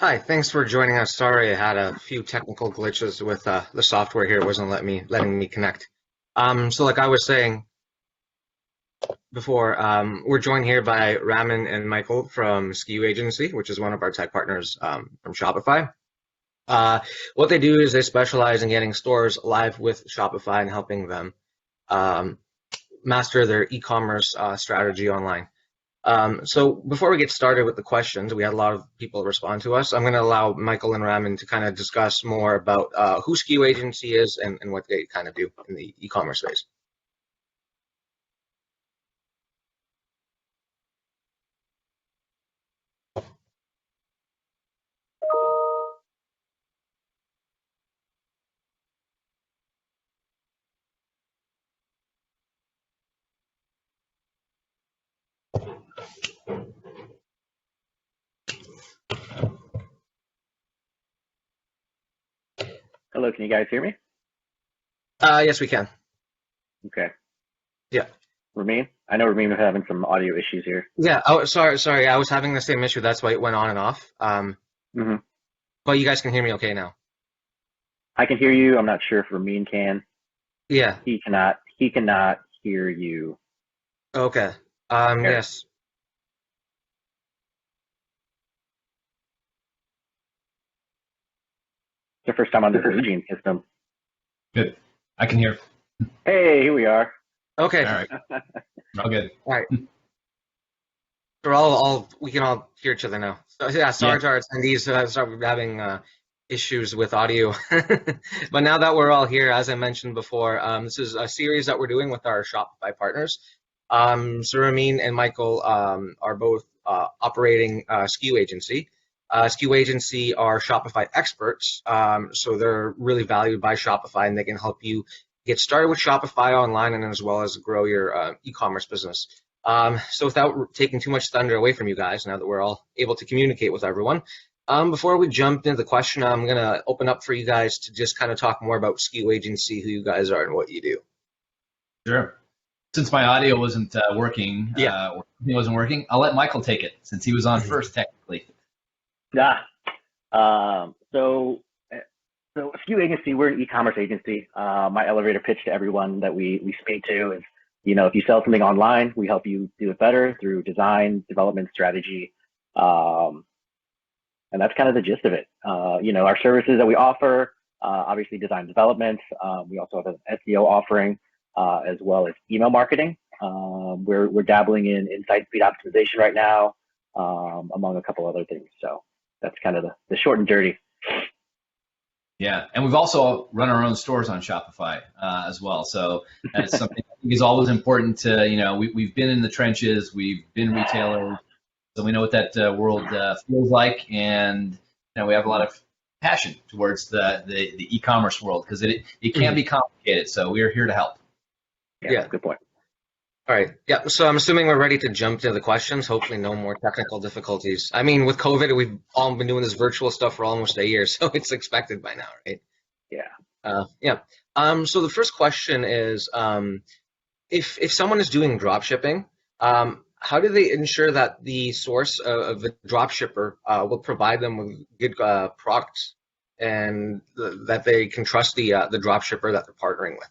Hi, thanks for joining us. Sorry, I had a few technical glitches with the software here. It wasn't letting me connect. So like I was saying before, we're joined here by Ramin and Michael from SKU Agency, which is one of our tech partners from Shopify. Uh, what they do is they specialize in getting stores live with Shopify and helping them um, master their e-commerce strategy online. So before we get started with the questions, we had a lot of people respond to us. I'm going to allow Michael and Ramin to kind of discuss more about who SKU Agency is and what they kind of do in the e-commerce space. Hello, can you guys hear me? Yes, we can. Okay. Yeah. Ramin? I know Ramin was having some audio issues here. Yeah. Oh, sorry. I was having the same issue. That's why it went on and off. hmm But you guys can hear me okay now. I can hear you. I'm not sure if Ramin can. Yeah. He cannot hear you. Okay. Yes. It's the first time on this aging system. Good. I can hear. Hey, here we are. Okay. All right. All good. All right. We can all hear each other now. So yeah, sorry to our attendees. Sorry we're having issues with audio. But now that we're all here, as I mentioned before, this is a series that we're doing with our Shopify partners. So Ramin and Michael are both operating SKU Agency. SKU Agency are Shopify experts, so they're really valued by Shopify, and they can help you get started with Shopify online and as well as grow your e-commerce business. So without taking too much thunder away from you guys, now that we're all able to communicate with everyone, before we jump into the question, I'm going to open up for you guys to just kind of talk more about SKU Agency, who you guys are and what you do. Sure. Since my audio wasn't working, Yeah. it wasn't working, I'll let Michael take it since he was on first technically. Yeah. So SKU Agency, we're an e-commerce agency. My elevator pitch to everyone that we speak to is, if you sell something online, we help you do it better through design, development, strategy. And that's kind of the gist of it. Our services that we offer, obviously design development. We also have an SEO offering, as well as email marketing. We're dabbling in site speed optimization right now, among a couple other things. So that's kind of the short and dirty. Yeah, and we've also run our own stores on Shopify as well. So that's something I think is always important to, we've been in the trenches, we've been retailers, so we know what that world feels like, and we have a lot of passion towards the e-commerce world because it can be complicated. So we're here to help. Yeah, good point. All right. Yeah. So I'm assuming we're ready to jump to the questions. Hopefully, no more technical difficulties. I mean, with COVID, we've all been doing this virtual stuff for almost a year, so it's expected by now, right? Yeah. Yeah. So the first question is, if someone is doing drop shipping, how do they ensure that the source of the drop shipper will provide them with good products and that they can trust the drop shipper that they're partnering with?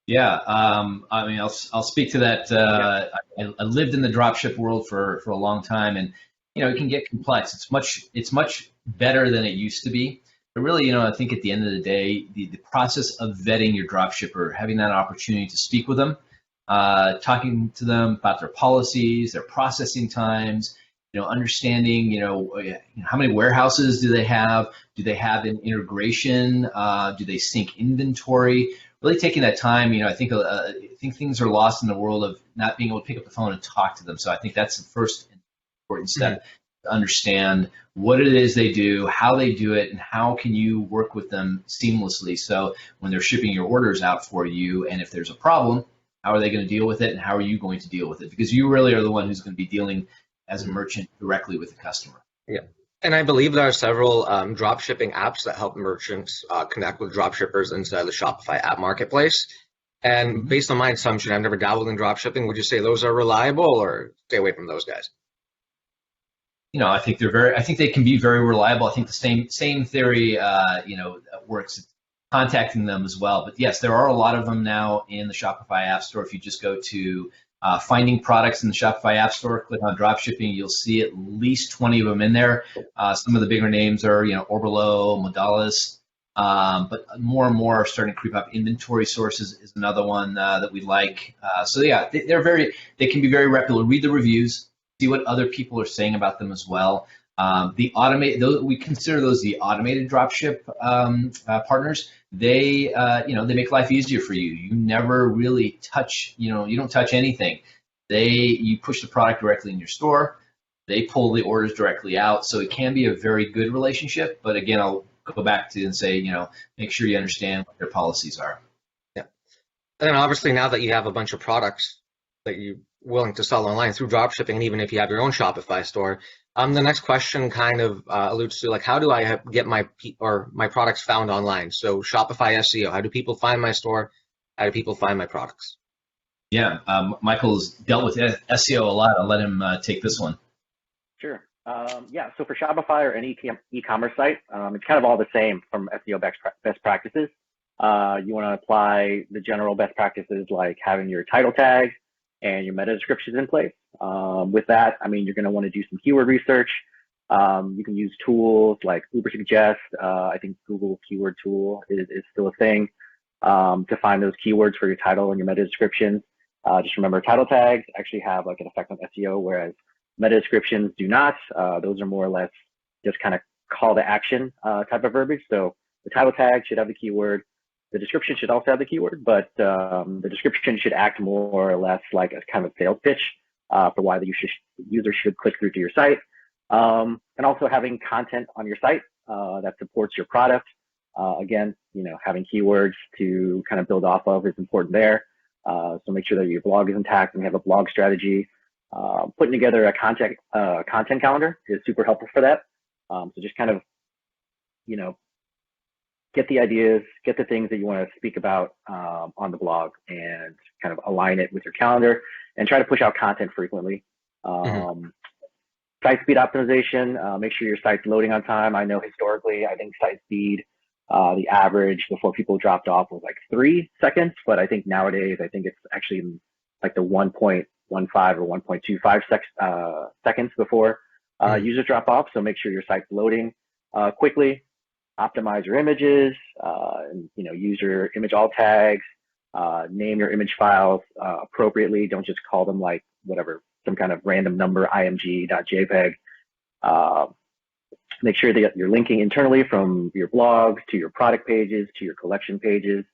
Yeah, I mean, I'll speak to that. I lived in the dropship world for a long time, and it can get complex. It's much better than it used to be. But really, I think at the end of the day, the process of vetting your dropshipper, having that opportunity to speak with them, talking to them about their policies, their processing times, understanding, how many warehouses do they have? Do they have an integration? Do they sync inventory? Really taking that time, I think things are lost in the world of not being able to pick up the phone and talk to them. So I think that's the first important step, to understand what it is they do, how they do it, and how can you work with them seamlessly. So when they're shipping your orders out for you, and if there's a problem, how are they going to deal with it, and how are you going to deal with it? Because you really are the one who's going to be dealing as a merchant directly with the customer. Yeah. And I believe there are several drop shipping apps that help merchants connect with drop shippers inside the Shopify app marketplace. And based on my assumption, I've never dabbled in drop shipping. Would you say those are reliable or stay away from those guys? I think I think they can be very reliable. I think the same theory, works contacting them as well. But yes, there are a lot of them now in the Shopify App Store. If you just go to finding products in the Shopify App Store, click on dropshipping, you'll see at least 20 of them in there. Some of the bigger names are, Orbolo, Modalis, but more and more are starting to creep up. Inventory Sources is another one that we like. So yeah, they can be very reputable. Read the reviews, see what other people are saying about them as well. We consider those the automated dropship partners. They make life easier for you. You never really touch, you don't touch anything. You push the product directly in your store. They pull the orders directly out. So it can be a very good relationship. But again, I'll go back to and say, make sure you understand what their policies are. Yeah. And then obviously now that you have a bunch of products that you're willing to sell online through dropshipping, and even if you have your own Shopify store, the next question kind of alludes to, like, how do I get my products found online? So Shopify SEO, how do people find my store? How do people find my products? Yeah, Michael's dealt with SEO a lot. I'll let him take this one. Sure. So for Shopify or any e-commerce site, it's kind of all the same from SEO best practices. You want to apply the general best practices like having your title tags and your meta descriptions in place. With that, you're going to want to do some keyword research. You can use tools like Ubersuggest. I think Google Keyword Tool is still a thing to find those keywords for your title and your meta descriptions. Just remember, title tags actually have like an effect on SEO, whereas meta descriptions do not. Those are more or less just kind of call to action type of verbiage. So the title tag should have the keyword. The description should also have the keyword, but the description should act more or less like a kind of sales pitch for why the user should click through to your site. And also having content on your site that supports your product. Again, having keywords to kind of build off of is important there. So make sure that your blog is intact and you have a blog strategy. Putting together a content calendar is super helpful for that. So just kind of, get the ideas, get the things that you want to speak about on the blog, and kind of align it with your calendar, and try to push out content frequently. Site speed optimization, make sure your site's loading on time. I know historically, I think site speed, the average before people dropped off was like 3 seconds, but I think nowadays, it's actually like the 1.15 or 1.25 seconds before users drop off. So make sure your site's loading quickly. Optimize your images, and use your image alt tags, name your image files appropriately. Don't just call them like whatever, some kind of random number, img.jpg. Make sure that you're linking internally from your blogs to your product pages to your collection pages.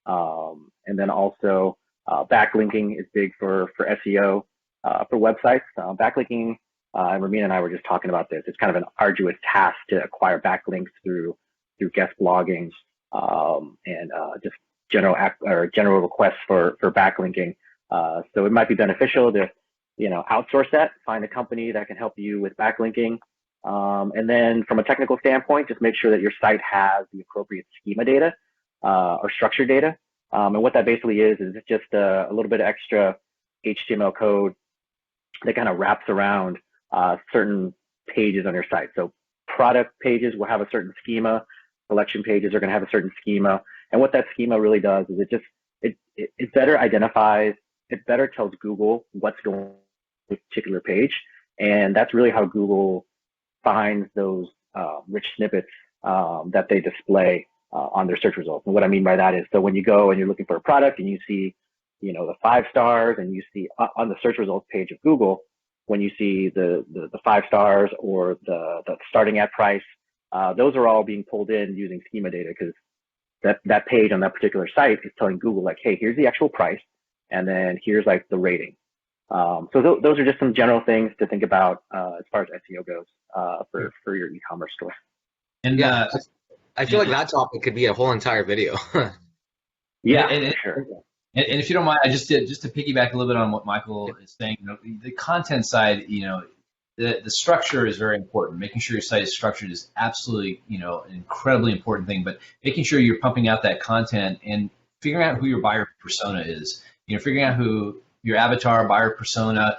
And then also backlinking is big for SEO for websites. Backlinking, and Ramin and I were just talking about this. It's kind of an arduous task to acquire backlinks through guest blogging and just general requests for backlinking. So it might be beneficial to outsource that, find a company that can help you with backlinking. And then from a technical standpoint, just make sure that your site has the appropriate schema data or structured data. And what that basically is it's just a little bit of extra HTML code that kind of wraps around certain pages on your site. So product pages will have a certain schema. Collection pages are going to have a certain schema. And what that schema really does is it better identifies, it better tells Google what's going on with a particular page. And that's really how Google finds those rich snippets that they display on their search results. And what I mean by that is, so when you go and you're looking for a product and you see, the 5 stars, and you see on the search results page of Google, when you see the 5 stars or the starting at price, those are all being pulled in using schema data, because that page on that particular site is telling Google like, hey, here's the actual price, and then here's like the rating. So those are just some general things to think about as far as SEO goes for your e-commerce store. And I feel like that topic could be a whole entire video. Yeah, sure. And if you don't mind, just to piggyback a little bit on what Michael is saying, the content side, the structure is very important. Making sure your site is structured is absolutely, an incredibly important thing. But making sure you're pumping out that content and figuring out who your buyer persona is. Figuring out who your avatar, buyer persona,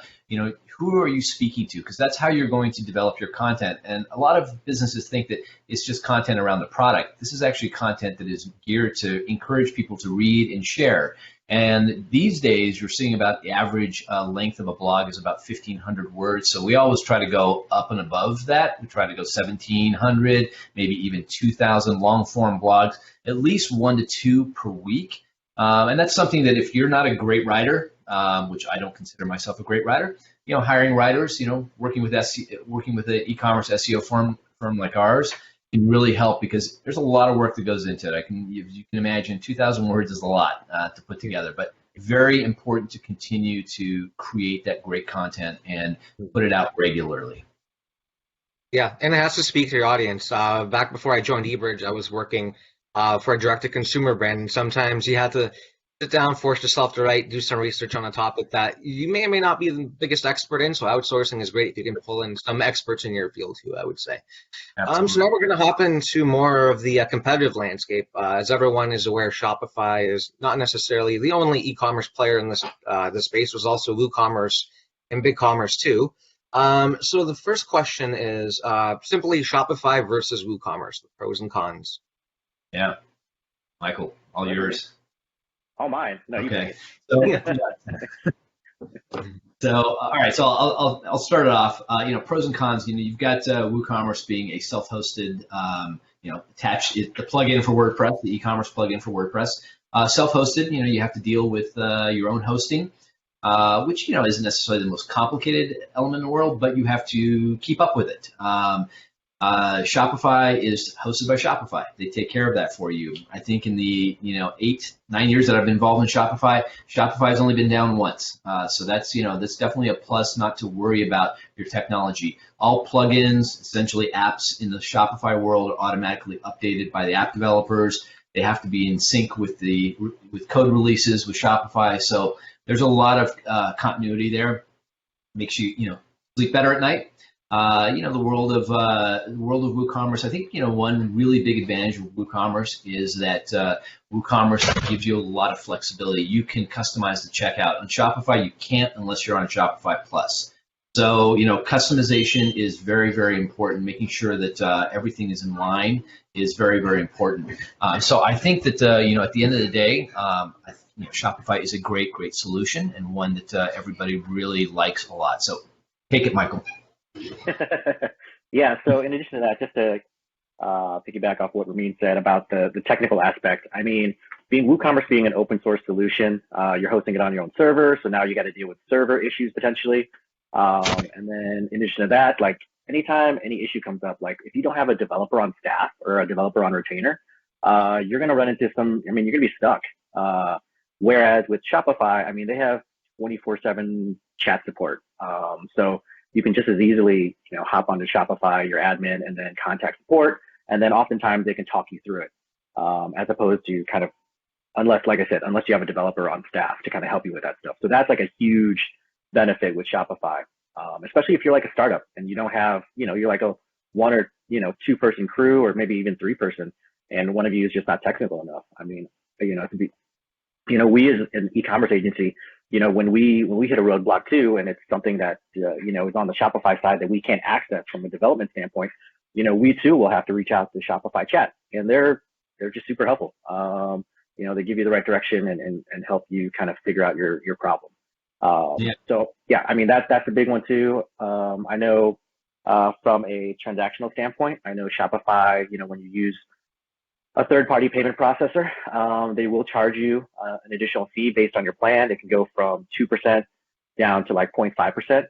who are you speaking to? Because that's how you're going to develop your content. And a lot of businesses think that it's just content around the product. This is actually content that is geared to encourage people to read and share. And these days, you're seeing about the average length of a blog is about 1,500 words. So we always try to go up and above that. We try to go 1,700, maybe even 2,000 long-form blogs, at least 1 to 2 per week. And that's something that if you're not a great writer, which I don't consider myself a great writer, hiring writers, working with an e-commerce SEO firm like ours can really help, because there's a lot of work that goes into it. You can imagine 2,000 words is a lot to put together, but very important to continue to create that great content and put it out regularly. Yeah, and it has to speak to your audience. Back before I joined eBridge, I was working for a direct-to-consumer brand, and sometimes you have to sit down, force yourself to write, do some research on a topic that you may or may not be the biggest expert in, so outsourcing is great if you can pull in some experts in your field too, I would say. So now we're going to hop into more of the competitive landscape. As everyone is aware, Shopify is not necessarily the only e-commerce player in this space. There's also WooCommerce and BigCommerce too. So the first question is simply Shopify versus WooCommerce, the pros and cons. Yeah. Michael, all yours. All mine. No, okay. So all right. So I'll start it off. Pros and cons. You've got WooCommerce being a self-hosted, attached the plugin for WordPress, the e-commerce plugin for WordPress. Self-hosted. You have to deal with your own hosting, which isn't necessarily the most complicated element in the world, but you have to keep up with it. Shopify is hosted by Shopify. They take care of that for you. I think in the 8-9 years that I've been involved in Shopify, Shopify's only been down once. So that's that's definitely a plus, not to worry about your technology. All plugins, essentially apps in the Shopify world, are automatically updated by the app developers. They have to be in sync with code releases with Shopify. So there's a lot of continuity there. Makes you sleep better at night. The world of WooCommerce. I think one really big advantage of WooCommerce is that WooCommerce gives you a lot of flexibility. You can customize the checkout. On Shopify, you can't unless you're on Shopify Plus. So customization is very, very important. Making sure that everything is in line is very, very important. So I think that at the end of the day, Shopify is a great, great solution, and one that everybody really likes a lot. So take it, Michael. Yeah, so in addition to that, just to piggyback off what Ramin said about the technical aspect, I mean, WooCommerce being an open source solution, you're hosting it on your own server, so now you got to deal with server issues potentially. And then in addition to that, like anytime any issue comes up, like if you don't have a developer on staff or a developer on retainer, you're going to run into you're going to be stuck. Whereas with Shopify, I mean, they have 24/7 chat support. So you can just as easily, hop onto Shopify, your admin, and then contact support. And then oftentimes they can talk you through it, as opposed to unless you have a developer on staff to kind of help you with that stuff. So that's like a huge benefit with Shopify, especially if you're like a startup and you don't have, you're like a 1 or 2 person crew, or maybe even 3 person, and one of you is just not technical enough. I mean, it could be, we as an e-commerce agency, when we hit a roadblock too, and it's something that, is on the Shopify side that we can't access from a development standpoint, we too will have to reach out to Shopify chat, and they're just super helpful. They give you the right direction and help you kind of figure out your problem. So yeah, I mean, that's a big one too. I know, from a transactional standpoint, I know Shopify, when you use a third-party payment processor, they will charge you an additional fee based on your plan. It can go from 2% down to like 0.5%,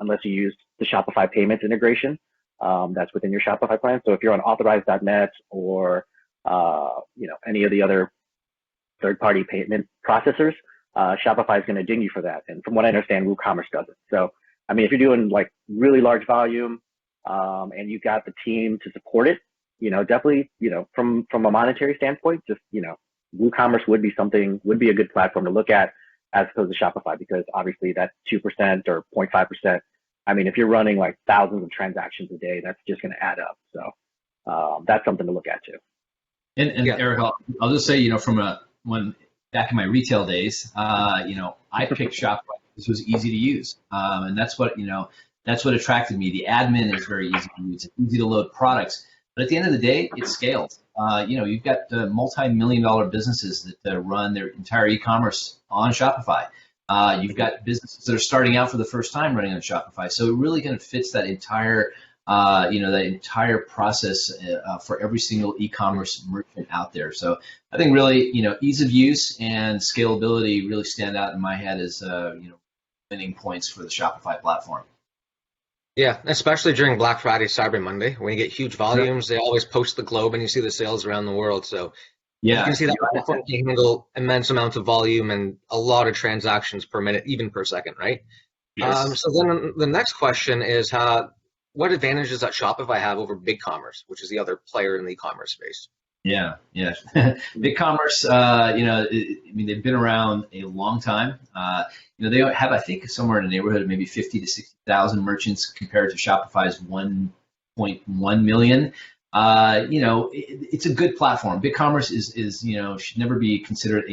unless you use the Shopify payments integration that's within your Shopify plan. So if you're on authorized.net or any of the other third-party payment processors, Shopify is going to ding you for that. And from what I understand, WooCommerce doesn't. So I mean, if you're doing like really large volume and you've got the team to support it, definitely, from a monetary standpoint, just, WooCommerce would be a good platform to look at as opposed to Shopify, because obviously that 2% or 0.5%, I mean, if you're running like thousands of transactions a day, that's just going to add up. So that's something to look at too. And yeah. Eric, I'll just say, from when back in my retail days, I picked Shopify this was easy to use, and that's what that's what attracted me. The admin is very easy to use. It's easy to load products, but at the end of the day, it scales. You've got multi-million-dollar businesses that run their entire e-commerce on Shopify. You've got businesses that are starting out for the first time running on Shopify. So it really kind of fits that entire, that entire process for every single e-commerce merchant out there. So I think really, ease of use and scalability really stand out in my head as, winning points for the Shopify platform. Yeah, especially during Black Friday, Cyber Monday, when you get huge volumes, they always post the globe and you see the sales around the world. So yeah, you can see that platform can handle immense amounts of volume and a lot of transactions per minute, even per second, right? Yes. So then the next question is, what advantages does Shopify have over BigCommerce, which is the other player in the e-commerce space? Yeah. BigCommerce, they've been around a long time. They have, I think, somewhere in the neighborhood of maybe 50 to 60,000 merchants compared to Shopify's 1.1 million. It's a good platform. BigCommerce is should never be considered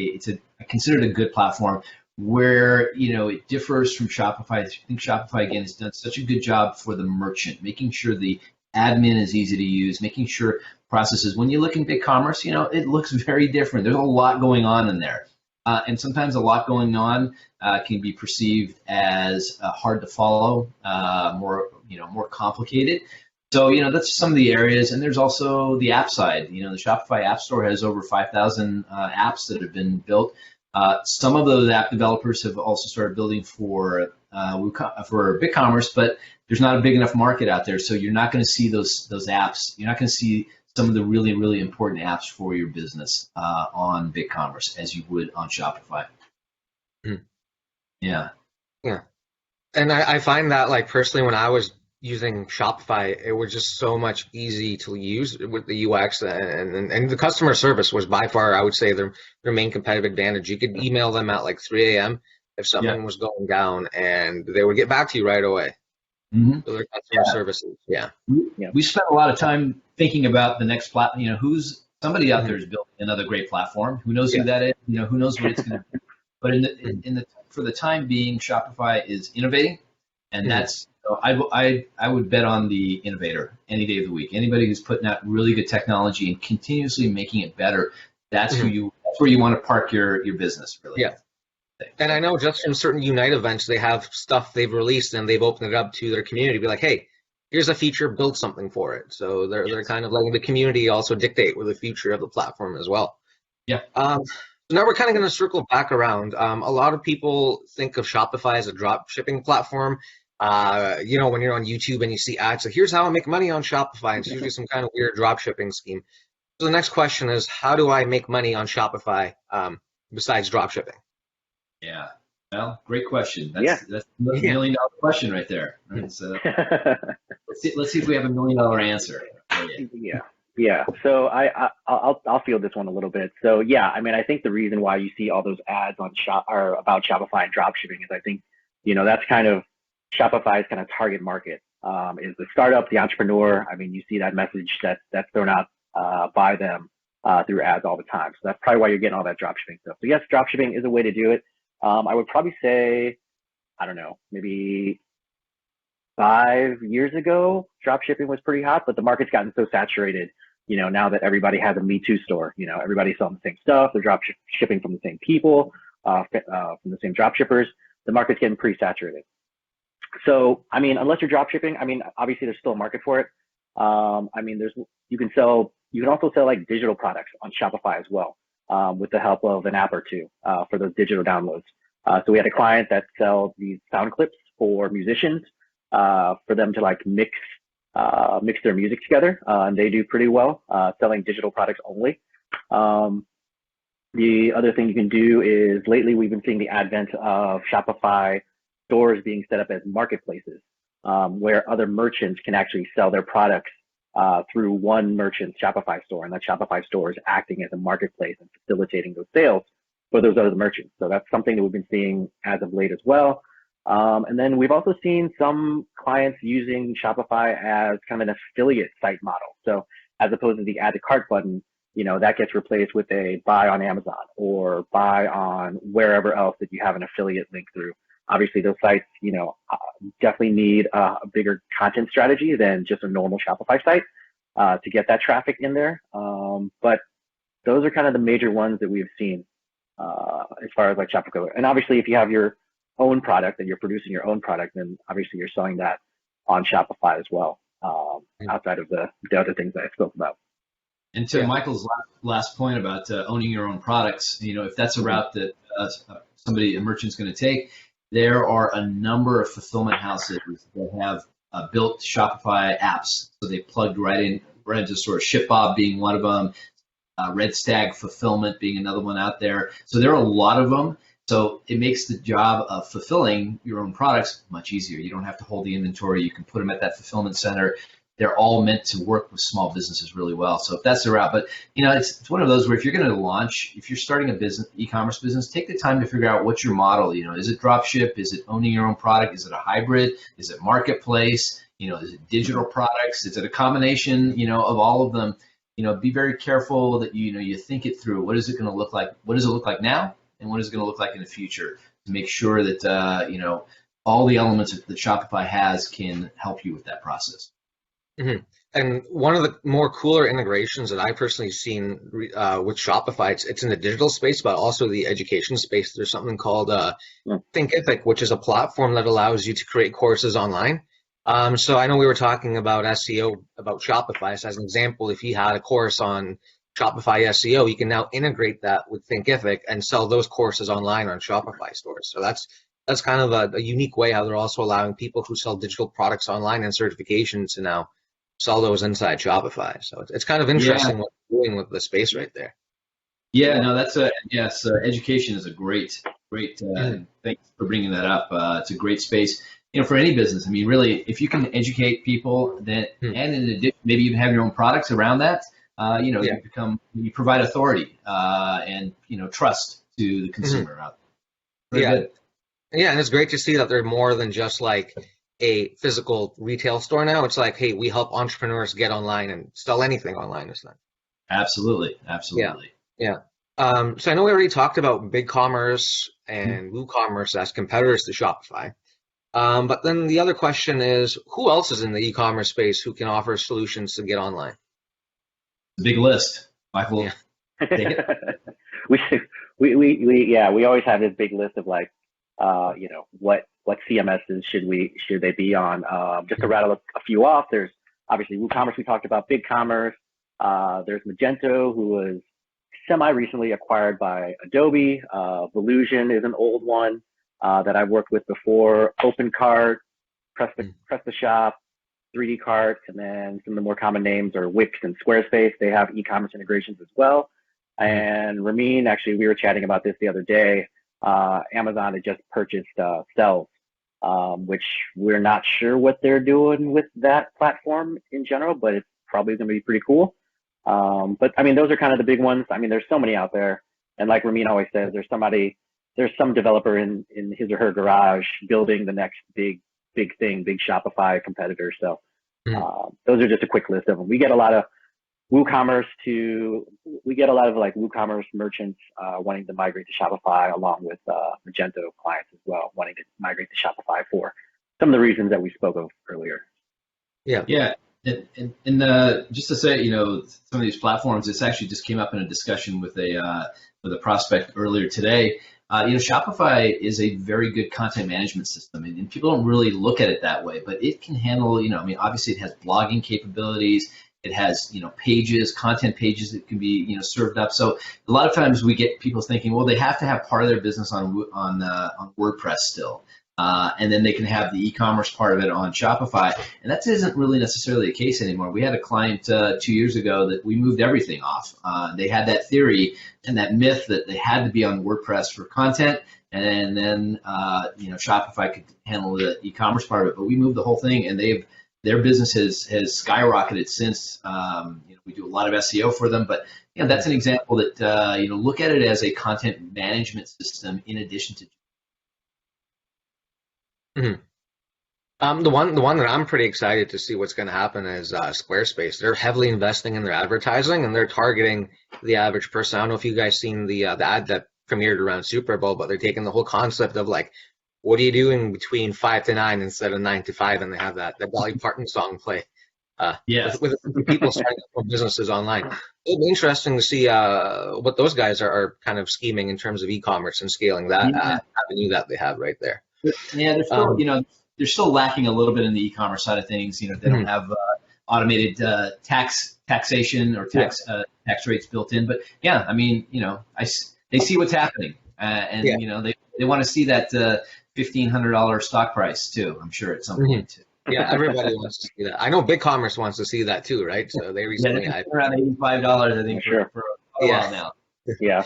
considered a good platform where it differs from Shopify. I think Shopify again has done such a good job for the merchant, making sure the admin is easy to use, making sure processes. When you look in BigCommerce, it looks very different. There's a lot going on in there, and sometimes a lot going on can be perceived as hard to follow, more complicated. So, that's some of the areas, and there's also the app side. The Shopify App Store has over 5,000 apps that have been built. Some of those app developers have also started building for BigCommerce, but there's not a big enough market out there, so you're not going to see those apps. You're not going to see some of the really, really important apps for your business on BigCommerce as you would on Shopify. Mm. Yeah. And I find that, like, personally, when I was using Shopify, it was just so much easy to use with the UX, and the customer service was by far, I would say, their main competitive advantage. You could email them at like 3 a.m. if something was going down, and they would get back to you right away. Mm-hmm. So their customer services, We spent a lot of time thinking about the next platform. Who's somebody out there is building another great platform. Who knows who that is? Who knows what it's going to be? But for the time being, Shopify is innovating, and that's. So I would bet on the innovator any day of the week. Anybody who's putting out really good technology and continuously making it better, that's where you want to park your business, really. Yeah. And I know just from certain Unite events, they have stuff they've released and they've opened it up to their community. Be like, hey, here's a feature, build something for it. So they're kind of letting the community also dictate with the future of the platform as well. Yeah. So now we're kind of going to circle back around. A lot of people think of Shopify as a drop shipping platform. When you're on YouTube and you see ads, so here's how I make money on Shopify. It's usually some kind of weird drop shipping scheme. So the next question is, how do I make money on Shopify besides drop shipping? Yeah, well, great question. That's a $1 million question right there. Right? So let's see if we have $1 million answer. Yeah. So I'll field this one a little bit. So I think the reason why you see all those ads on about Shopify and drop shipping is I think that's kind of Shopify's kind of target market is the startup, the entrepreneur. I mean, you see that message that's thrown out by them through ads all the time. So that's probably why you're getting all that dropshipping stuff. So yes, dropshipping is a way to do it. I would probably say, I don't know, maybe 5 years ago, dropshipping was pretty hot, but the market's gotten so saturated, now that everybody has a Me Too store, everybody's selling the same stuff. They're drop shipping from the same people, from the same drop shippers. The market's getting pretty saturated. So, I mean, unless you're drop shipping, I mean, obviously there's still a market for it. You can also sell like digital products on Shopify as well, with the help of an app or two, for those digital downloads. So we had a client that sells these sound clips for musicians, for them to like mix their music together, and they do pretty well, selling digital products only. The other thing you can do is lately we've been seeing the advent of Shopify stores being set up as marketplaces, where other merchants can actually sell their products through one merchant's Shopify store, and that Shopify store is acting as a marketplace and facilitating those sales for those other merchants. So that's something that we've been seeing as of late as well. And then we've also seen some clients using Shopify as kind of an affiliate site model. So as opposed to the add to cart button, that gets replaced with a buy on Amazon or buy on wherever else that you have an affiliate link through. Obviously, those sites, definitely need a bigger content strategy than just a normal Shopify site to get that traffic in there. But those are kind of the major ones that we've seen as far as like Shopify. And obviously, if you have your own product and you're producing your own product, then obviously you're selling that on Shopify as well, outside of the other things that I spoke about. And to Michael's last point about owning your own products, if that's a route that a merchant's going to take, there are a number of fulfillment houses that have built Shopify apps. So they plugged right into sort of ShipBob being one of them, Red Stag Fulfillment being another one out there. So there are a lot of them. So it makes the job of fulfilling your own products much easier. You don't have to hold the inventory. You can put them at that fulfillment center. They're all meant to work with small businesses really well. So if that's the route, but it's one of those where if you're going to launch, if you're starting a business, e-commerce business, take the time to figure out what's your model. Is it drop ship? Is it owning your own product? Is it a hybrid? Is it marketplace? Is it digital products? Is it a combination, of all of them? Be very careful that you think it through. What is it going to look like? What does it look like now? And what is it going to look like in the future to make sure that, all the elements that Shopify has can help you with that process. Mm-hmm. And one of the more cooler integrations that I personally seen with Shopify, it's in the digital space, but also the education space. There's something called Thinkific, which is a platform that allows you to create courses online. So I know we were talking about SEO, about Shopify. So as an example, if you had a course on Shopify SEO, you can now integrate that with Thinkific and sell those courses online on Shopify stores. So that's kind of a unique way how they're also allowing people who sell digital products online and certifications to now sell those inside Shopify. So it's kind of interesting what you're doing with the space right there. Yeah, no, yes. Education is a great. Thanks for bringing that up. It's a great space, for any business. I mean, really, if you can educate people, then and in addition, maybe even have your own products around that. You provide authority and trust to the consumer out there. Very good. Yeah, and it's great to see that they're more than just like a physical retail store now. It's like, hey, we help entrepreneurs get online and sell anything online. Isn't it? Absolutely. Yeah. So I know we already talked about BigCommerce and WooCommerce as competitors to Shopify. But then the other question is, who else is in the e-commerce space who can offer solutions to get online? Big list, Michael. Yeah. we always have this big list of like, what CMSs should they be on? Just to rattle a few off, there's obviously WooCommerce. We talked about BigCommerce. There's Magento, who was semi-recently acquired by Adobe. Volusion is an old one that I've worked with before. OpenCart, PrestaShop, 3D Cart, and then some of the more common names are Wix and Squarespace. They have e-commerce integrations as well. And Ramin, actually, we were chatting about this the other day. Amazon had just purchased Sells, which we're not sure what they're doing with that platform in general, but it's probably going to be pretty cool. But I mean, those are kind of the big ones. I mean, there's so many out there. And like Ramin always says, there's some developer in his or her garage building the next big thing, big Shopify competitor. So those are just a quick list of them. We get a lot of WooCommerce like WooCommerce merchants wanting to migrate to Shopify, along with Magento clients as well wanting to migrate to Shopify for some of the reasons that we spoke of earlier. Yeah. And just to say, some of these platforms, this actually just came up in a discussion with a prospect earlier today. Shopify is a very good content management system, and people don't really look at it that way, but it can handle, obviously it has blogging capabilities. It has, pages, content pages that can be, served up. So a lot of times we get people thinking, well, they have to have part of their business on WordPress still, and then they can have the e-commerce part of it on Shopify. And that isn't really necessarily the case anymore. We had a client 2 years ago that we moved everything off. They had that theory and that myth that they had to be on WordPress for content, and then Shopify could handle the e-commerce part of it. But we moved the whole thing, and their business has skyrocketed since. We do a lot of SEO for them, but that's an example that look at it as a content management system in addition to. Mm-hmm. The one that I'm pretty excited to see what's going to happen is Squarespace. They're heavily investing in their advertising, and they're targeting the average person. I don't know if you guys seen the ad that premiered around Super Bowl, but they're taking the whole concept of like, what are you doing between 5 to 9 instead of 9 to 5? And they have that Dolly Parton song play. Yes. With people starting up businesses online. It'll be interesting to see what those guys are kind of scheming in terms of e-commerce and scaling that avenue that they have right there. Yeah, they're still, they're still lacking a little bit in the e-commerce side of things. They don't have automated taxation or tax rates built in. But yeah, I mean, they see what's happening, and they want to see that $1,500 stock price too. I'm sure at some point too. Yeah, everybody wants to see that. I know BigCommerce wants to see that too, right? So they recently around $85, I think, for a while now. Yeah.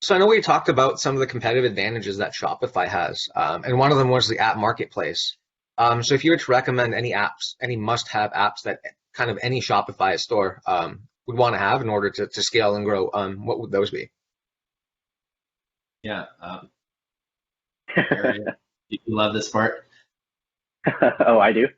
So I know we talked about some of the competitive advantages that Shopify has, and one of them was the app marketplace. So if you were to recommend any apps, any must-have apps that kind of any Shopify store would want to have in order to scale and grow, what would those be? Yeah. You love this part. Oh, I do.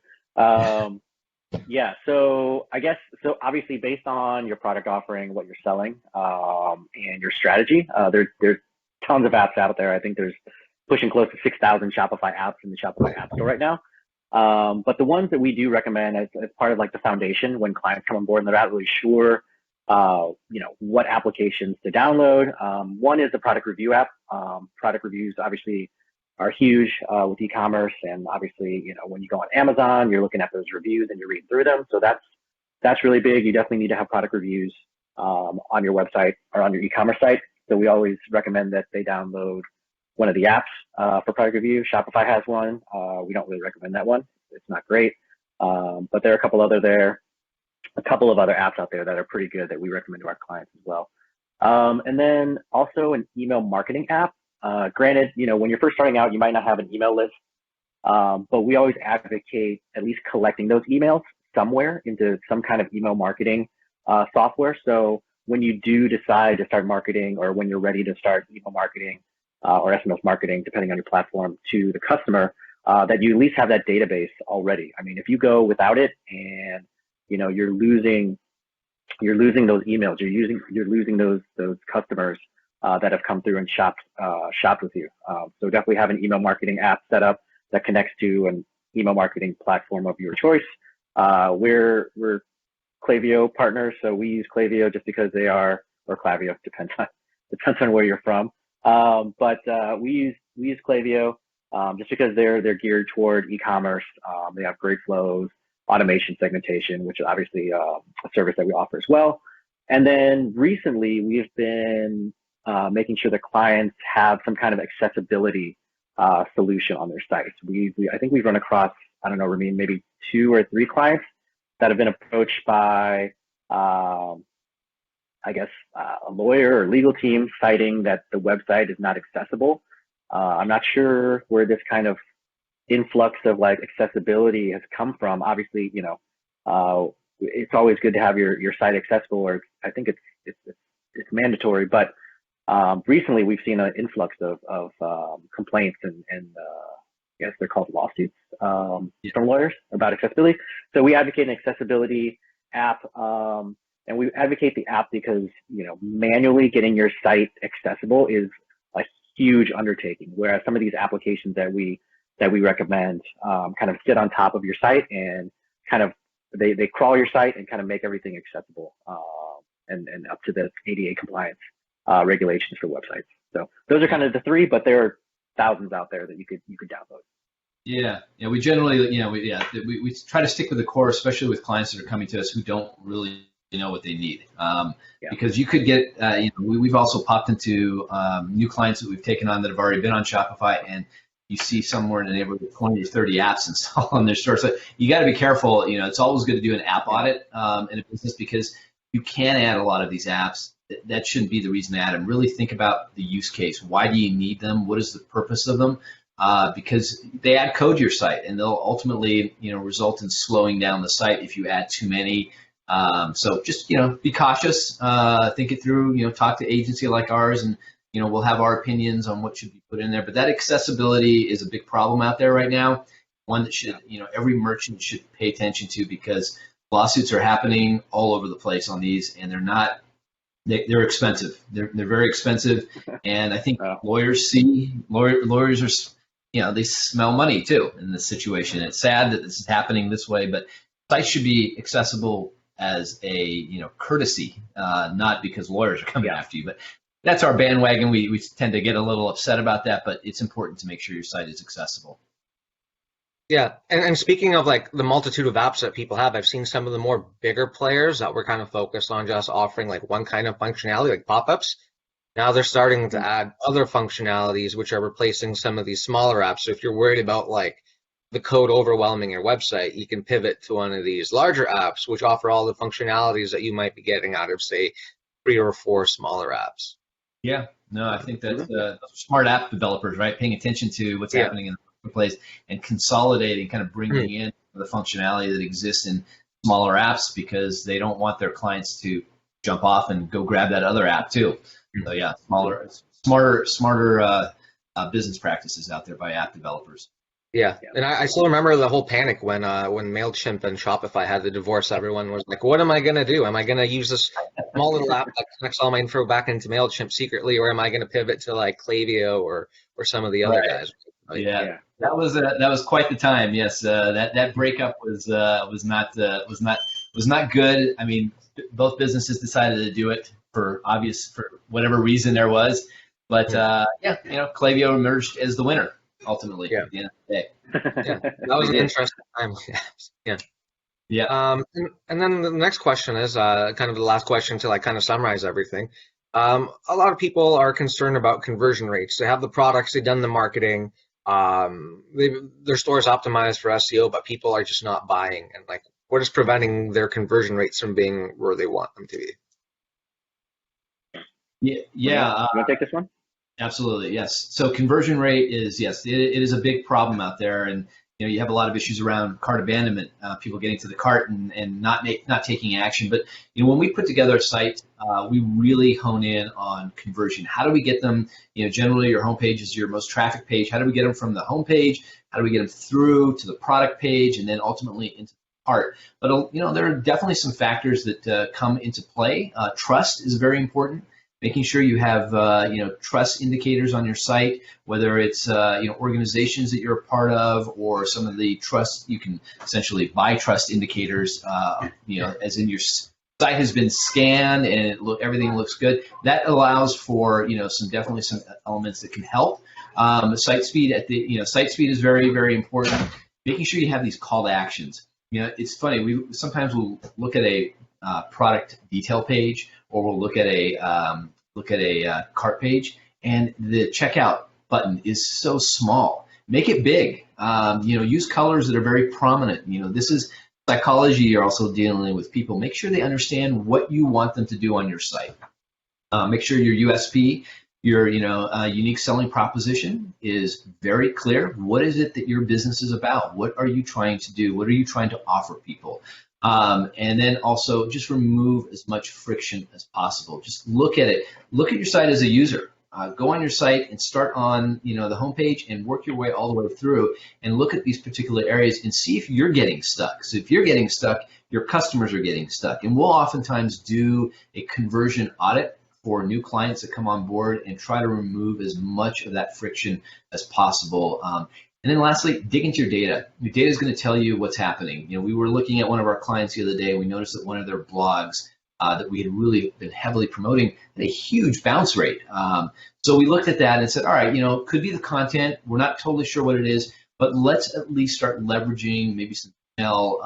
Yeah. So I guess, obviously based on your product offering, what you're selling, and your strategy, there's tons of apps out there. I think there's pushing close to 6,000 Shopify apps in the Shopify App Store right now. But the ones that we do recommend as part of like the foundation when clients come on board and they're not really sure, what applications to download. One is the product review app. Product reviews obviously are huge with e-commerce, and obviously, when you go on Amazon, you're looking at those reviews and you're reading through them. So that's really big. You definitely need to have product reviews on your website or on your e-commerce site. So we always recommend that they download one of the apps for product review. Shopify has one. We don't really recommend that one. It's not great, but there are a couple of other apps out there that are pretty good that we recommend to our clients as well. And then also an email marketing app. Granted, when you're first starting out, you might not have an email list, but we always advocate at least collecting those emails somewhere into some kind of email marketing software. So when you do decide to start marketing, or when you're ready to start email marketing or SMS marketing, depending on your platform, to the customer, that you at least have that database already. I mean, if you go without it and you're losing those emails, you're losing those customers that have come through and shopped with you. So definitely have an email marketing app set up that connects to an email marketing platform of your choice. We're Klaviyo partners, so we use Klaviyo just because they are, or Klaviyo, depends on where you're from. But we use Klaviyo just because they're geared toward e-commerce. They have great flows, automation, segmentation, which is obviously a service that we offer as well. And then recently we've been making sure that clients have some kind of accessibility solution on their sites. I think we've run across, I don't know, Ramin, maybe 2 or 3 clients that have been approached by, a lawyer or legal team citing that the website is not accessible. I'm not sure where this kind of influx of like accessibility has come from. Obviously, it's always good to have your site accessible, or I think it's mandatory, but recently we've seen an influx of complaints and I guess they're called lawsuits from lawyers about accessibility. So we advocate an accessibility app, and we advocate the app because manually getting your site accessible is a huge undertaking, whereas some of these applications that we recommend kind of sit on top of your site and kind of they crawl your site and kind of make everything accessible and up to the ADA compliance regulations for websites. So those are kind of the 3, but there are thousands out there that you could download. Yeah. We generally, we try to stick with the core, especially with clients that are coming to us who don't really know what they need. Because you could get, we've also popped into new clients that we've taken on that have already been on Shopify, and you see somewhere in the neighborhood of 20 or 30 apps installed on their store. So you got to be careful. It's always good to do an app audit in a business, because you can add a lot of these apps. That shouldn't be the reason to add them. Really think about the use case. Why do you need them? What is the purpose of them? Because they add code to your site, and they'll ultimately, result in slowing down the site if you add too many. So just, be cautious, think it through, talk to an agency like ours, and, we'll have our opinions on what should be put in there. But that accessibility is a big problem out there right now, one that should, every merchant should pay attention to, because lawsuits are happening all over the place on these, and they're expensive. They're very expensive. And I think lawyers are they smell money too in this situation. It's sad that this is happening this way, but sites should be accessible as a courtesy, not because lawyers are coming after you. But that's our bandwagon. We tend to get a little upset about that, but it's important to make sure your site is accessible. Yeah, and speaking of like the multitude of apps that people have, I've seen some of the more bigger players that were kind of focused on just offering like one kind of functionality, like pop-ups. Now they're starting to add other functionalities which are replacing some of these smaller apps. So if you're worried about like the code overwhelming your website, you can pivot to one of these larger apps which offer all the functionalities that you might be getting out of, say, 3 or 4 smaller apps. Yeah, no, I think that's smart app developers, right? Paying attention to what's happening in the marketplace and consolidating, kind of bringing in the functionality that exists in smaller apps because they don't want their clients to jump off and go grab that other app too. So yeah, smarter business practices out there by app developers. Yeah, and I still remember the whole panic when MailChimp and Shopify had the divorce. Everyone was like, what am I going to do? Am I going to use this small little app that connects all my info back into MailChimp secretly, or am I going to pivot to like Klaviyo or some of the other guys? Yeah, that was quite the time. Yes, that breakup was not good. I mean, both businesses decided to do it for whatever reason there was, but Klaviyo emerged as the winner ultimately at the end of the day. Yeah, that was an interesting time. Yeah. And then the next question is kind of the last question to like kind of summarize everything. A lot of people are concerned about conversion rates. They have the products, they've done the marketing, their store's optimized for SEO, but people are just not buying. And like, what is preventing their conversion rates from being where they want them to be? Yeah. You want to take this one? Absolutely, yes. So conversion rate is, yes, it is a big problem out there, and you have a lot of issues around cart abandonment, people getting to the cart and not taking action. But when we put together a site, we really hone in on conversion. How do we get them? Generally your homepage is your most traffic page. How do we get them from the homepage? How do we get them through to the product page and then ultimately into the cart? But there are definitely some factors that come into play. Trust is very important. Making sure you have trust indicators on your site, whether it's organizations that you're a part of or some of the trust, you can essentially buy trust indicators. As in your site has been scanned and everything looks good. That allows for definitely some elements that can help. Site speed site speed is very, very important. Making sure you have these call to actions. It's funny. We sometimes we'll look at a product detail page, or we'll look at a cart page, and the checkout button is so small. Make it big. Use colors that are very prominent. This is psychology. You're also dealing with people. Make sure they understand what you want them to do on your site. Make sure your USP, your unique selling proposition, is very clear. What is it that your business is about? What are you trying to do? What are you trying to offer people? And then also just remove as much friction as possible. Just look at it. Look at your site as a user. Go on your site and start on the homepage and work your way all the way through and look at these particular areas and see if you're getting stuck. So if you're getting stuck, your customers are getting stuck. And we'll oftentimes do a conversion audit for new clients that come on board and try to remove as much of that friction as possible. And then lastly, dig into your data. Your data is going to tell you what's happening. We were looking at one of our clients the other day. We noticed that one of their blogs that we had really been heavily promoting had a huge bounce rate. So we looked at that and said, all right, could be the content. We're not totally sure what it is, but let's at least start leveraging maybe some email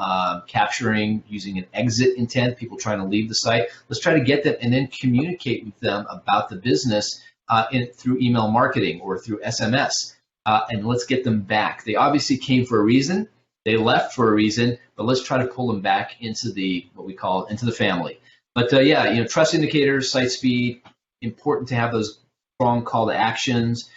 capturing using an exit intent, people trying to leave the site. Let's try to get them and then communicate with them about the business through email marketing or through SMS. And let's get them back. They obviously came for a reason. They left for a reason, but let's try to pull them back into into the family. But trust indicators, site speed, important to have those strong call to actions.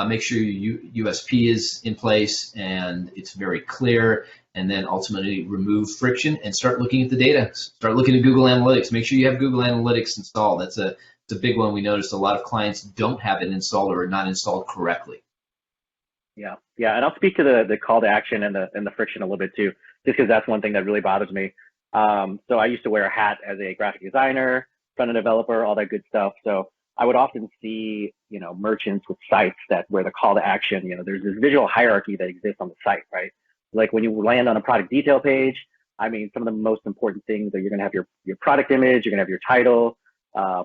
Make sure your USP is in place and it's very clear. And then ultimately remove friction and start looking at the data. Start looking at Google Analytics. Make sure you have Google Analytics installed. It's a big one. We noticed a lot of clients don't have it installed or not installed correctly. Yeah, and I'll speak to the call to action and the friction a little bit too, just because that's one thing that really bothers me. So I used to wear a hat as a graphic designer, front-end developer, all that good stuff. So I would often see, merchants with sites where the call to action, there's this visual hierarchy that exists on the site, right? Like when you land on a product detail page, I mean, some of the most important things are you're going to have your product image, you're going to have your title,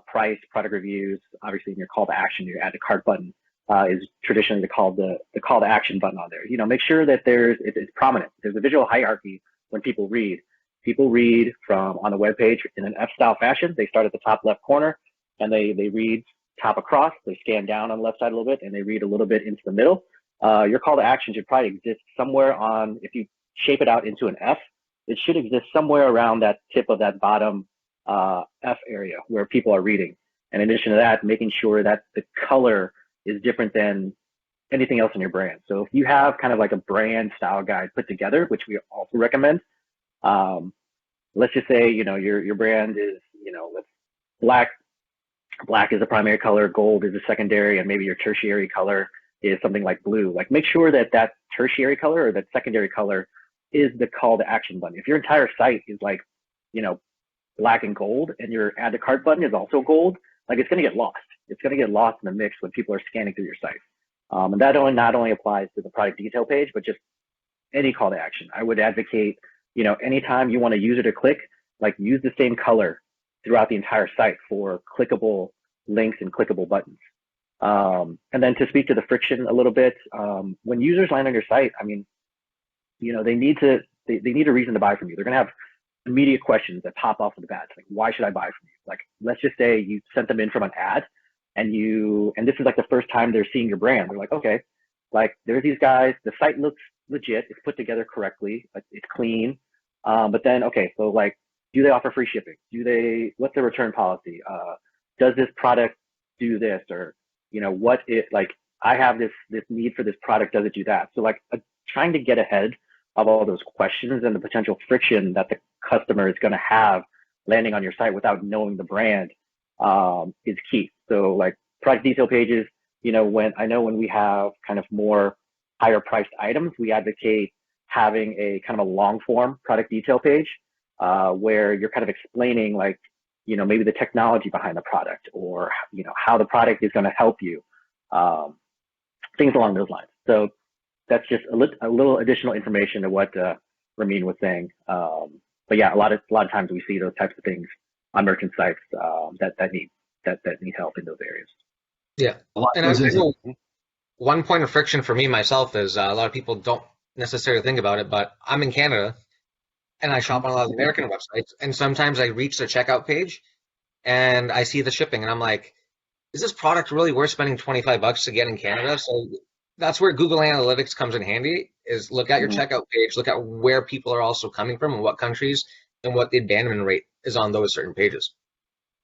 price, product reviews, obviously in your call to action, your add to cart button is traditionally the call to action button on there. Make sure that it's prominent. There's a visual hierarchy when people read. People read from on the web page in an F-style fashion. They start at the top left corner and they read top across. They scan down on the left side a little bit and they read a little bit into the middle. Your call to action should probably exist somewhere on, if you shape it out into an F, it should exist somewhere around that tip of that bottom F area where people are reading. And in addition to that, making sure that the color is different than anything else in your brand. So if you have kind of like a brand style guide put together, which we also recommend, let's just say, your brand is, with black is the primary color, gold is the secondary, and maybe your tertiary color is something like blue. Like make sure that tertiary color or that secondary color is the call to action button. If your entire site is like, black and gold and your add to cart button is also gold, like it's going to get lost. It's going to get lost in the mix when people are scanning through your site. And that not only applies to the product detail page, but just any call to action. I would advocate, anytime you want a user to click, like use the same color throughout the entire site for clickable links and clickable buttons. And then to speak to the friction a little bit, when users land on your site, I mean, they need a reason to buy from you. They're going to have immediate questions that pop off of the bat. Like, why should I buy from you? Like, let's just say you sent them in from an ad and this is like the first time they're seeing your brand. They're like, okay, like there's these guys, the site looks legit. It's put together correctly. It's clean. But then, okay, so like, do they offer free shipping? What's their return policy? Does this product do this? Or, I have this need for this product. Does it do that? So like trying to get ahead of all those questions and the potential friction that the customer is going to have landing on your site without knowing the brand is key. So like product detail pages, when we have kind of more higher priced items, we advocate having a kind of a long form product detail page where you're kind of explaining like, maybe the technology behind the product or, how the product is going to help you, things along those lines. So that's just a little additional information to what Ramin was saying. But yeah, a lot of times we see those types of things on merchant sites that need help in those areas. Yeah, and I know one point of friction for me myself is a lot of people don't necessarily think about it, but I'm in Canada and I shop on a lot of American websites, and sometimes I reach the checkout page and I see the shipping and I'm like, is this product really worth spending $25 to get in Canada? So that's where Google Analytics comes in handy, is look at your checkout page, look at where people are also coming from and what countries and what the abandonment rate is on those certain pages.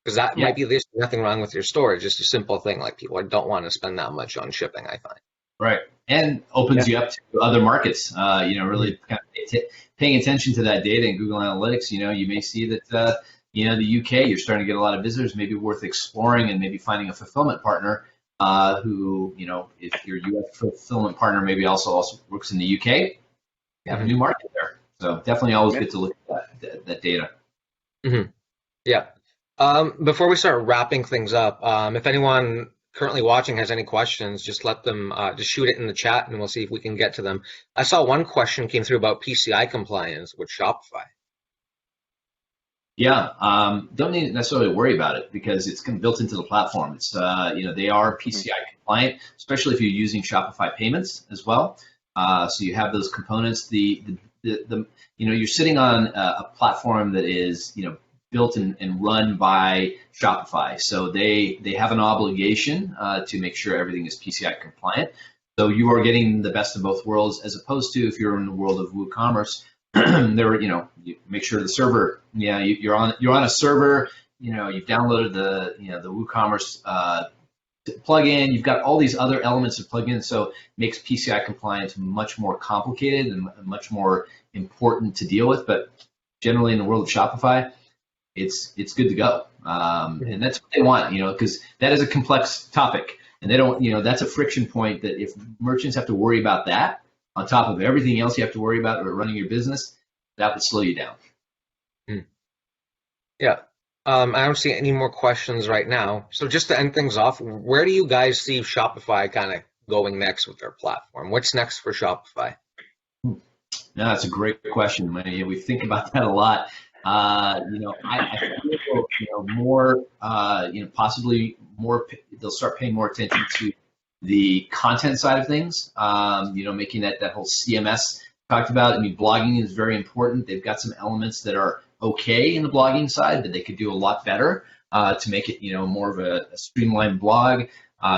Because that might be there's nothing wrong with your store. It's just a simple thing. Like people don't want to spend that much on shipping, I find. Right. And opens you up to other markets, really kind of paying attention to that data in Google Analytics. You may see that, the UK, you're starting to get a lot of visitors, maybe worth exploring and maybe finding a fulfillment partner who, if your US fulfillment partner maybe also works in the UK, you have a new market there. So definitely always good to look at that data. Mm-hmm. Yeah. Before we start wrapping things up, if anyone currently watching has any questions, just let them just shoot it in the chat and we'll see if we can get to them. I saw one question came through about PCI compliance with Shopify. Yeah, don't need to necessarily worry about it because it's built into the platform. It's they are PCI compliant, especially if you're using Shopify payments as well. So you have those components. You're sitting on a platform that is built and run by Shopify. So they have an obligation to make sure everything is PCI compliant. So you are getting the best of both worlds, as opposed to if you're in the world of WooCommerce. You make sure the server, you're on a server, you've downloaded the WooCommerce plugin, you've got all these other elements of plugins, so it makes PCI compliance much more complicated and much more important to deal with. But generally in the world of Shopify, it's good to go. And that's what they want, because that is a complex topic, and they don't, that's a friction point that if merchants have to worry about that, on top of everything else you have to worry about running your business, that would slow you down. Yeah. I don't see any more questions right now. So just to end things off, where do you guys see Shopify kind of going next with their platform? What's next for Shopify? No, that's a great question. We think about that a lot. I feel, more, possibly more, they'll start paying more attention to the content side of things, making that whole CMS talked about. I mean, blogging is very important. They've got some elements that are okay in the blogging side, but they could do a lot better to make it, more of a streamlined blog.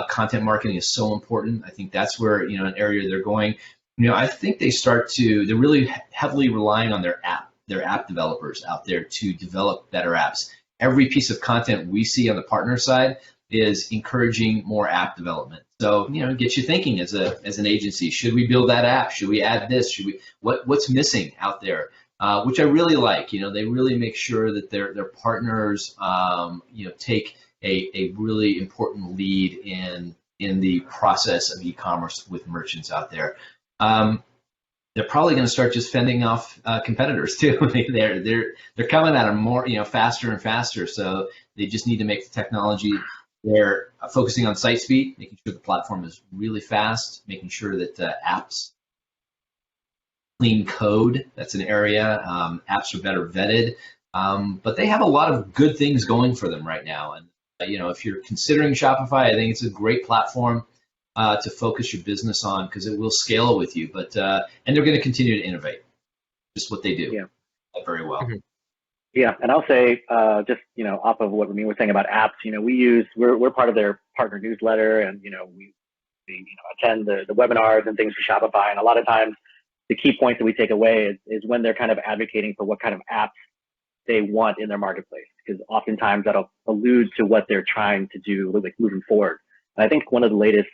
Content marketing is so important. I think that's where, an area they're going. I think they're really heavily relying on their app developers out there to develop better apps. Every piece of content we see on the partner side is encouraging more app development. So, get you thinking as an agency, should we build that app? Should we add this? What's missing out there? Which I really like. They really make sure that their partners, take a really important lead in the process of e-commerce with merchants out there. They're probably going to start just fending off competitors too. They're coming at them more, faster and faster. So they just need to make the technology. They're focusing on site speed, making sure the platform is really fast, making sure that apps clean code. That's an area. Apps are better vetted, but they have a lot of good things going for them right now. And if you're considering Shopify, I think it's a great platform to focus your business on, because it will scale with you. But and they're going to continue to innovate. Just what they do. Yeah. Very well. Mm-hmm. Yeah, and I'll say just off of what Ramin was saying about apps, we're part of their partner newsletter, and we attend the webinars and things for Shopify, and a lot of times the key points that we take away is when they're kind of advocating for what kind of apps they want in their marketplace, because oftentimes that'll allude to what they're trying to do like moving forward. And I think one of the latest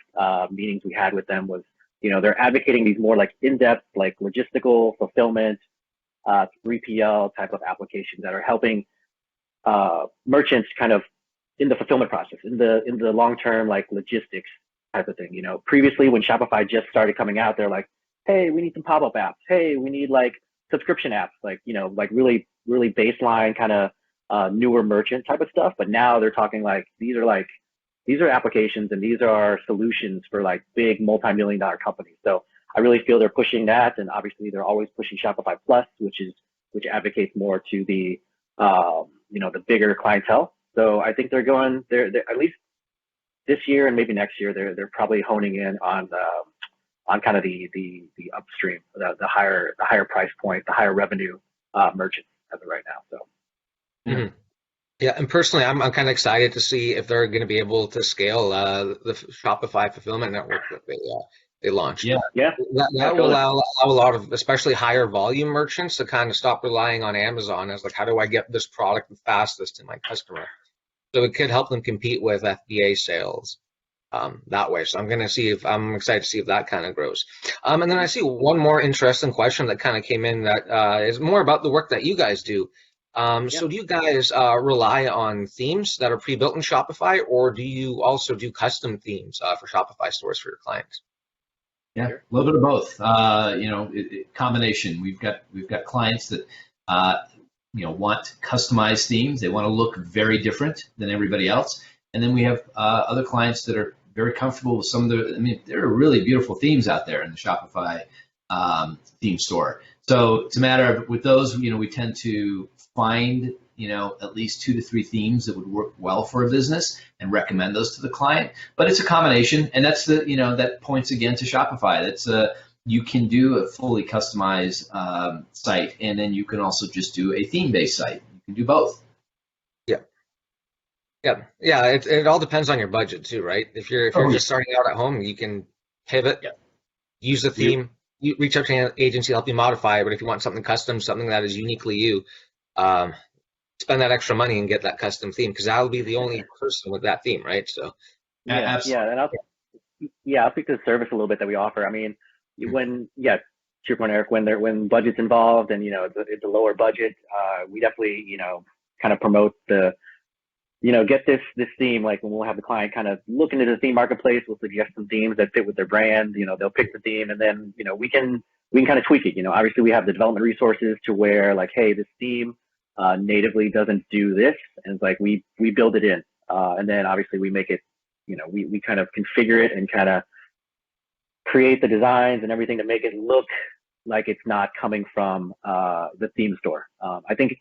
meetings we had with them was, they're advocating these more like in-depth, like logistical fulfillment, 3PL type of applications that are helping merchants kind of in the fulfillment process, in the long-term like logistics type of thing. Previously when Shopify just started coming out, they're like, hey, we need some pop-up apps. Hey, we need like subscription apps, like really, really baseline kind of newer merchant type of stuff. But now they're talking like these are applications and these are solutions for like big multi-million-dollar companies. So I really feel they're pushing that, and obviously they're always pushing Shopify Plus, which advocates more to the the bigger clientele. So I think they're at least this year and maybe next year they're probably honing in on kind of the upstream, the higher price point, the higher revenue merchants as of right now. So. Mm-hmm. Yeah, and personally, I'm kind of excited to see if they're going to be able to scale the Shopify fulfillment network that they launched. Yeah. That will allow a lot of, especially higher volume merchants, to kind of stop relying on Amazon as like, how do I get this product the fastest to my customer? So it could help them compete with FBA sales that way. So I'm excited to see if that kind of grows. And then I see one more interesting question that kind of came in that is more about the work that you guys do. So do you guys rely on themes that are pre-built in Shopify, or do you also do custom themes for Shopify stores for your clients? Yeah, a little bit of both. Combination. We've got clients that want customized themes. They want to look very different than everybody else, and then we have other clients that are very comfortable with some of the. I mean, there are really beautiful themes out there in the Shopify theme store. So it's a matter of, with those, we tend to find, at least 2 to 3 themes that would work well for a business and recommend those to the client. But it's a combination, and that's that points again to Shopify. That's you can do a fully customized site, and then you can also just do a theme-based site. You can do both. Yeah. It all depends on your budget too, right? If you're just starting out at home, you can pivot, use the theme. You reach out to an agency, help you modify it. But if you want something custom, something that is uniquely you, spend that extra money and get that custom theme, because that'll be the only person with that theme, right? So absolutely. And I'll speak to the service a little bit that we offer. I mean, to your point, Eric, when budget's involved and it's a lower budget, we definitely kind of promote the get this theme. Like when we'll have the client kind of look into the theme marketplace, we'll suggest some themes that fit with their brand. They'll pick the theme, and then we can kind of tweak it. Obviously we have the development resources to where like, hey, this theme natively doesn't do this. And it's like, we build it in. And then obviously we make it, we kind of configure it and kind of create the designs and everything to make it look like it's not coming from the theme store. I think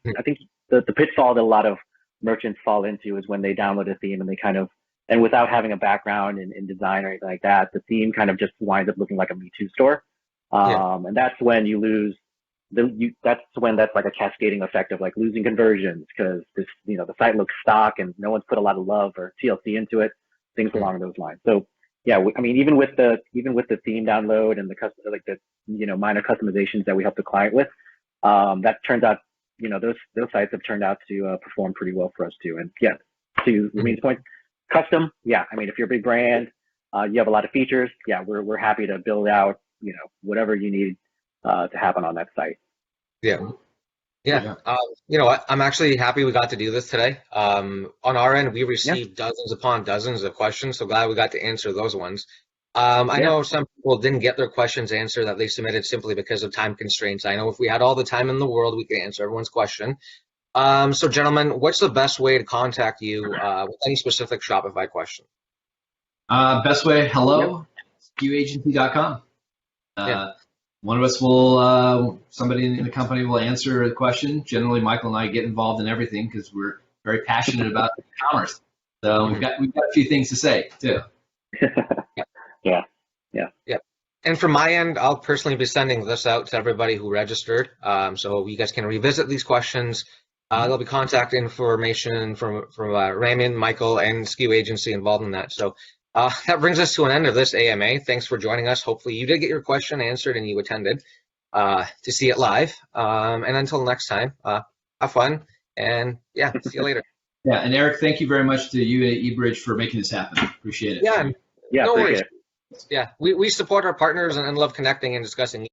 the pitfall that a lot of merchants fall into is when they download a theme and they kind of, and without having a background in design or anything like that, the theme kind of just winds up looking like a Me Too store. And that's when you lose that's like a cascading effect of like losing conversions because this, the site looks stock and no one's put a lot of love or TLC into it, things along those lines. So yeah, I mean, even with the theme download and the minor customizations that we help the client with, that turns out, those sites have turned out to perform pretty well for us too. And yeah, to Ramin's point, custom. Yeah. I mean, if you're a big brand, you have a lot of features. Yeah. We're happy to build out, whatever you need to happen on that site. Yeah. You know what? I'm actually happy we got to do this today. On our end, we received dozens upon dozens of questions, so glad we got to answer those ones. I know some people didn't get their questions answered that they submitted simply because of time constraints. I know if we had all the time in the world, we could answer everyone's question. So gentlemen, what's the best way to contact you with any specific Shopify question? Best way, hello, SKUagency.com. One of us will, somebody in the company will answer a question. Generally, Michael and I get involved in everything because we're very passionate about commerce. So we've got a few things to say too. Yeah. And from my end, I'll personally be sending this out to everybody who registered. So you guys can revisit these questions. There'll be contact information from Ramin, Michael, and SKU Agency involved in that. So that brings us to an end of this AMA. Thanks for joining us. Hopefully you did get your question answered and you attended to see it live. And until next time, have fun and see you later. Yeah, and Eric, thank you very much to you at eBridge for making this happen. Appreciate it. No worries. Yeah, we support our partners and love connecting and discussing